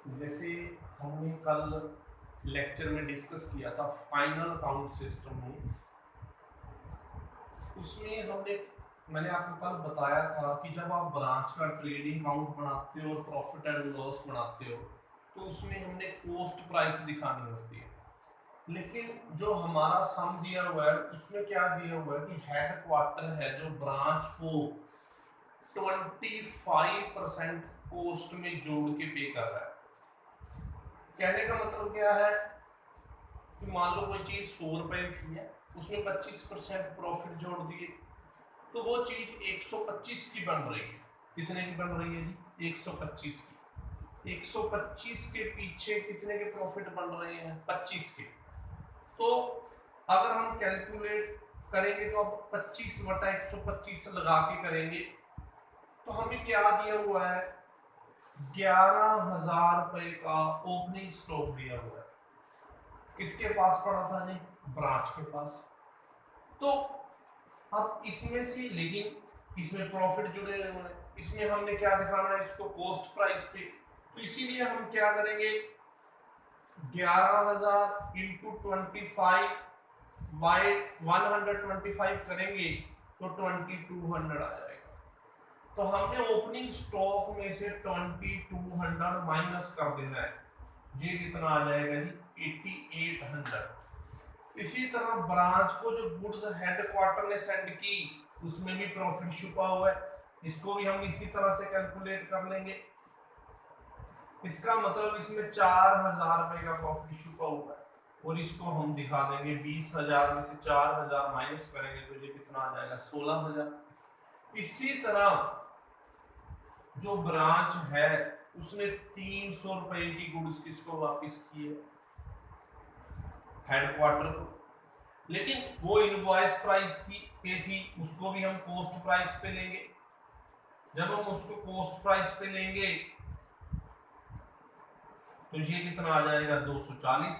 जैसे हमने कल लेक्चर में डिस्कस किया था फाइनल अकाउंट सिस्टम में, उसमें मैंने आपको कल बताया था कि जब आप ब्रांच का ट्रेडिंग अकाउंट बनाते हो और प्रॉफिट एंड लॉस बनाते हो तो उसमें हमने कॉस्ट प्राइस दिखानी होती है। लेकिन जो हमारा सम दिया हुआ है उसमें क्या दिया हुआ है कि हेड क्वार्टर है जो ब्रांच को 25% कॉस्ट में जोड़ के पे कर रहा है। कहने का मतलब क्या है कि मान लो कोई चीज 100 रुपए की है, उसमें 25% प्रॉफिट जोड़ दिए तो वो चीज 125 की बन रही है। कितने की बन रही है जी? 125 की। 125 के पीछे कितने के प्रॉफिट बन रहे हैं? 25 के। तो अगर हम कैलकुलेट करेंगे तो अब 25/125 लगा के करेंगे तो हमें क्या दिया हुआ है? 11,000 रुपए का ओपनिंग स्टॉक दिया हुआ है। किसके पास पड़ा था जी? ब्रांच के पास। तो अब इसमें से, लेकिन इसमें प्रॉफिट जुड़े हुए हैं, इसमें हमने क्या दिखाना है? इसको कॉस्ट प्राइस पे। तो इसीलिए हम क्या करेंगे? 11,000 इंटू 25 बाई 125 करेंगे तो 2200 आ जाएगा। तो हमने ओपनिंग स्टॉक में से 2200 माइनस कर देना है। ये कितना आ जाएगा जी? 8800। इसी तरह ब्रांच को जो गुड्स हेडक्वार्टर ने सेंड की उसमें भी प्रॉफिट छुपा हुआ है, इसको भी हम इसी तरह से कैलकुलेट कर लेंगे। इसका मतलब इसमें 4,000 रुपए का प्रॉफिट छुपा हुआ है और इसको हम दिखा देंगे 20,000 में से 4,000 माइनस करेंगे तो ये कितना आ जाएगा? 16,000। इसी तरह जो ब्रांच है उसने 300 रुपए की गुड्स किसको वापस की है? हेडक्वार्टर को। लेकिन वो इनवॉइस प्राइस थी, उसको भी हम कॉस्ट प्राइस पे लेंगे। जब हम उसको कॉस्ट प्राइस पे लेंगे तो ये कितना आ जाएगा? 240।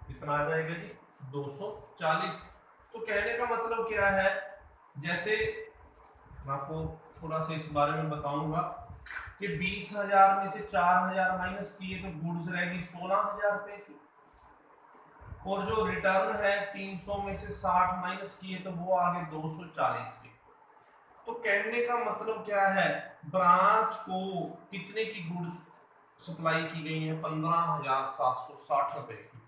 कितना आ जाएगा जी? 240। तो कहने का मतलब क्या है? जैसे मैं आपको थोड़ा सा इस बारे में बताऊंगा कि 20,000 में से 4,000 माइनस किए तो गुड्स रहेगी 16,000 रुपए की, और जो रिटर्न है 300 में से 60 माइनस किए तो वो आगे 240 के। तो कहने का मतलब क्या है? ब्रांच को कितने की गुड्स सप्लाई की गई है? 15,760 रुपए की।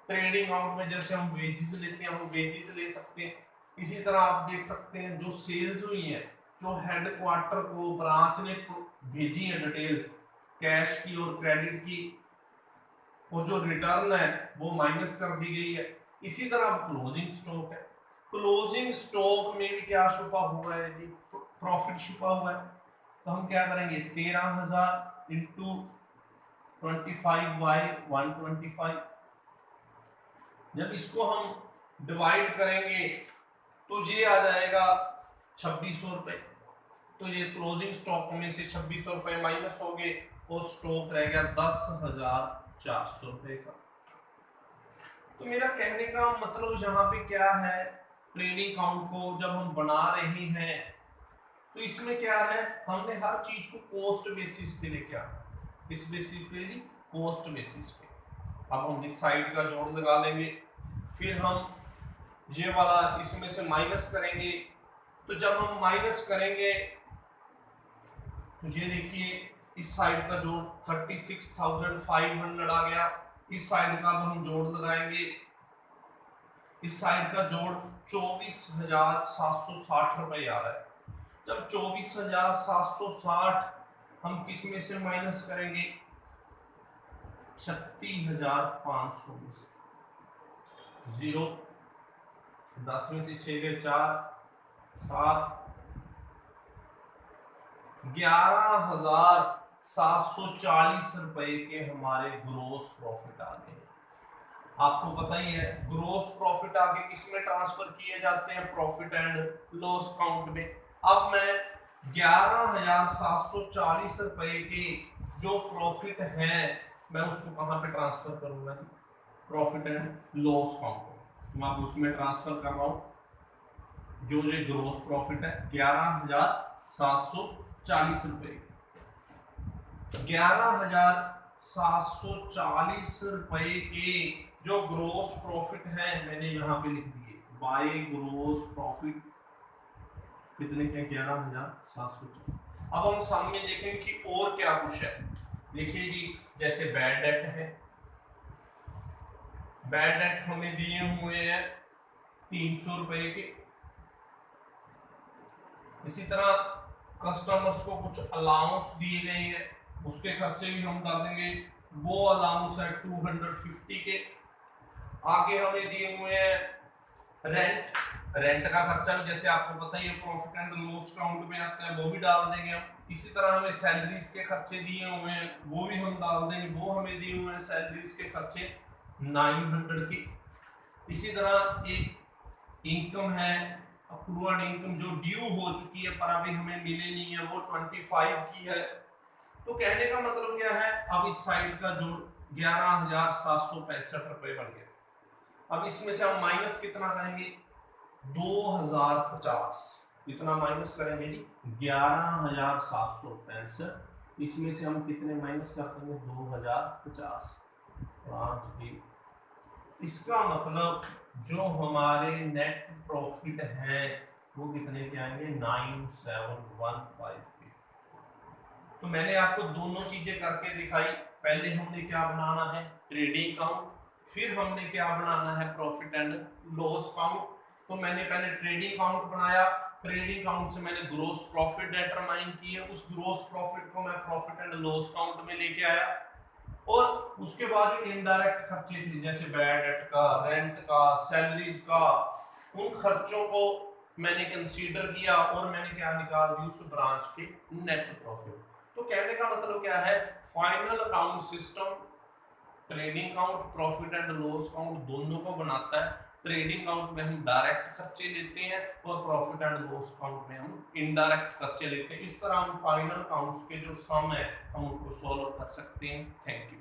ट्रेडिंग अकाउंट में जैसे हम वेजेस लेते हैं हम वेजेस ले सकते हैं। इसी तरह आप देख सकते हैं जो सेल्स हुई है, जो हेडक्वार्टर को ब्रांच ने भेजी है डिटेल्स कैश की और क्रेडिट की, और जो रिटर्न है वो माइनस कर दी गई है। इसी तरह क्लोजिंग स्टॉक है, क्लोजिंग स्टॉक में भी क्या छुपा हुआ है जी? प्रॉफिट छुपा हुआ है। तो हम क्या करेंगे? 13,000 इंटू 25 बाई 125। जब इसको हम डिवाइड करेंगे तो ये आ जाएगा 2600 रुपए। तो ये क्लोजिंग स्टॉक में से 2600 रुपए माइनस हो गए और स्टॉक रह गया 10,400 रुपए का। तो मेरा कहने का मतलब यहाँ पे क्या है? ट्रेडिंग अकाउंट को जब हम बना रहे हैं तो इसमें क्या है? हमने हर चीज को कॉस्ट बेसिस पे लेके आना। किस बेसिस पे जी? कॉस्ट बेसिस पे। अब हम इस साइड का जोड़ लगा लेंगे, फिर हम ये वाला इसमें से माइनस करेंगे। तो जब हम माइनस करेंगे तो ये देखिए इस साइड का जोड़ 36,500 आ गया। इस साइड का अब हम जोड़ लगाएंगे, इस साइड का जोड़ 24,760 रुपए आ रहा है। जब 24,760 हम किस में से माइनस करेंगे? 36,500 में से। 0 10 में से 6 गए 4 7 11,740 रुपए के हमारे ग्रोस प्रॉफिट आ गए। आपको पता ही है ग्रोस प्रॉफिट आगे किसमें ट्रांसफर किए जाते हैं? प्रॉफिट एंड लॉस अकाउंट में। अब मैं 11,740 रुपए के जो प्रॉफिट है मैं उसको कहां पे ट्रांसफर करूंगा? प्रॉफिट एंड लॉस अकाउंट मैं उसमें ट्रांसफर कर रहा हूं। जो ये ग्रोस प्रॉफिट है 11,740 रुपए, 11,740 740 रुपए के जो ग्रोस प्रॉफिट है मैंने यहाँ पे लिख दिए बाय ग्रोस प्रॉफिट कितने के 11,740। अब हम सामने देखेंगे कि और क्या कुछ है। देखिए जी, जैसे बैड डेट है, बैड डेट हमें दिए हुए हैं 300 रुपए के। इसी तरह कस्टमर्स को कुछ अलाउंस दिए गए हैं, उसके खर्चे भी हम डाल देंगे, वो अलाउंस है 250 के। आगे हमें दिए हुए हैं रेंट, रेंट का खर्चा भी जैसे आपको पता ही है प्रॉफिट एंड लॉस काउंट में आता है, वो भी डाल देंगे हम। इसी तरह हमें सैलरीज के खर्चे दिए हुए हैं, वो भी हम डाल देंगे, वो हमें दिए हुए हैं सैलरीज के खर्चे 900 की। इसी तरह एक इनकम है अप्रूव्ड इनकम जो ड्यू हो चुकी है पर अभी हमें मिले नहीं है, वो 25 की है। तो कहने का मतलब क्या है, अब इस साइड का जो 11,765 रुपए बन गया। अब इसमें से हम माइनस कितना करेंगे 2050, इतना माइनस करेंगे जी 11,765। इसमें से हम कितने माइनस कर देंगे 2050। इसका मतलब जो हमारे नेट प्रॉफिट है वो कितने के आएंगे 9715 के। तो मैंने आपको दोनों चीजें करके दिखाई। पहले हमने क्या बनाना है ट्रेडिंग काउंट, फिर हमने क्या बनाना है प्रॉफिट एंड लॉस काउंट। तो मैंने पहले ट्रेडिंग काउंट बनाया, ट्रेडिंग काउंट से मैंने ग्रोस प्रॉफिट डिटरमाइन किए, उस ग्रोस प्रॉफिट को मैं प्रॉफिट एंड लॉस काउंट में लेके आया। और उसके बाद इनडायरेक्ट खर्चे थे जैसे बैड डेट का, रेंट का, सैलरीज का, उन खर्चों को मैंने कंसीडर किया और मैंने क्या निकाल दी उस ब्रांच के नेट प्रॉफिट। तो कहने का मतलब क्या है, final account system trading count profit and loss count दोनों को बनाता है। ट्रेडिंग काउंट में हम डायरेक्ट खर्चे लेते हैं और प्रॉफिट एंड लॉस काउंट में हम इनडायरेक्ट खर्चे लेते हैं। इस तरह हम फाइनल काउंट्स के जो सम है हम उनको सॉल्व कर सकते हैं। Thank you.